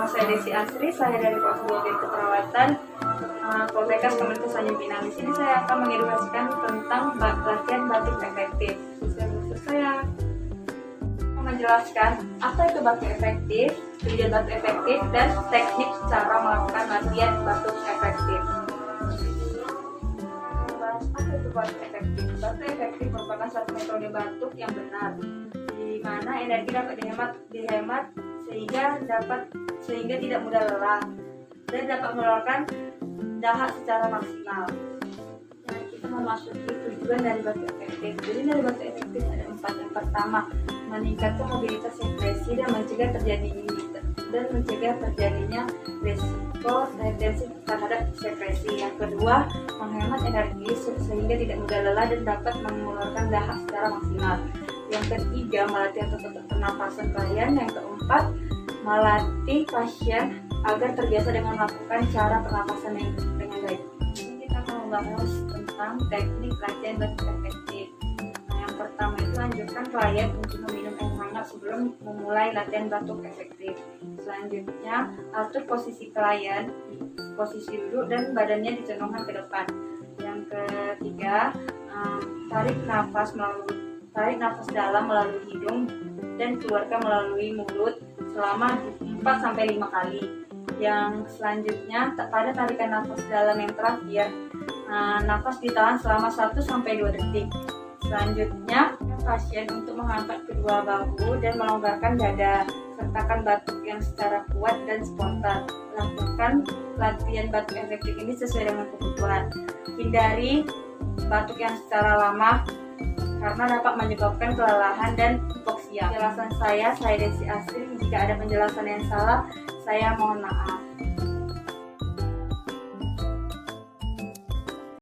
saya Desi Asri, saya dari Fakultas Keperawatan Poltekkes Kemenkes Tanjung Pinang. Di sini saya akan mengedukasikan tentang latihan batuk efektif. Saya menjelaskan apa itu batuk efektif, tujuan batuk efektif, dan teknik cara melakukan latihan batuk efektif. Apa itu batuk efektif? Batuk efektif merupakan satu metode batuk yang benar, di mana energi dapat dihemat sehingga tidak mudah lelah dan dapat mengeluarkan dahak secara maksimal. Nah, kita memasuki tujuan dari batuk efektif. Jadi dari batuk efektif ada 4. Yang pertama, meningkatkan mobilitas sekresi dan mencegah terjadinya risiko retensi terhadap sekresi. Yang kedua, menghemat energi sehingga tidak mudah lelah dan dapat mengeluarkan dahak secara maksimal. Yang ketiga, melatih otot pernapasan klien. Yang keempat, melatih pasien agar terbiasa dengan melakukan cara pernapasan yang dengan baik. Ini kita akan membahas tentang teknik latihan batuk efektif. Nah, yang pertama itu anjurkan klien untuk meminum air hangat sebelum memulai latihan batuk efektif. Selanjutnya, atur posisi klien, posisi duduk dan badannya dicondongkan ke depan. Yang ketiga, tarik nafas dalam melalui hidung dan keluarkan melalui mulut selama 4-5 kali. Yang selanjutnya, pada tarikan nafas dalam yang terakhir, nafas ditahan selama 1-2 detik. Selanjutnya, pasien untuk mengangkat kedua bahu dan melonggarkan dada, sertakan batuk yang secara kuat dan spontan. Lakukan latihan batuk efektif ini sesuai dengan kebutuhan. Hindari batuk yang secara lama karena dapat menyebabkan kelelahan dan hipoksia. Penjelasan saya Desi Asri. Jika ada penjelasan yang salah, saya mohon maaf.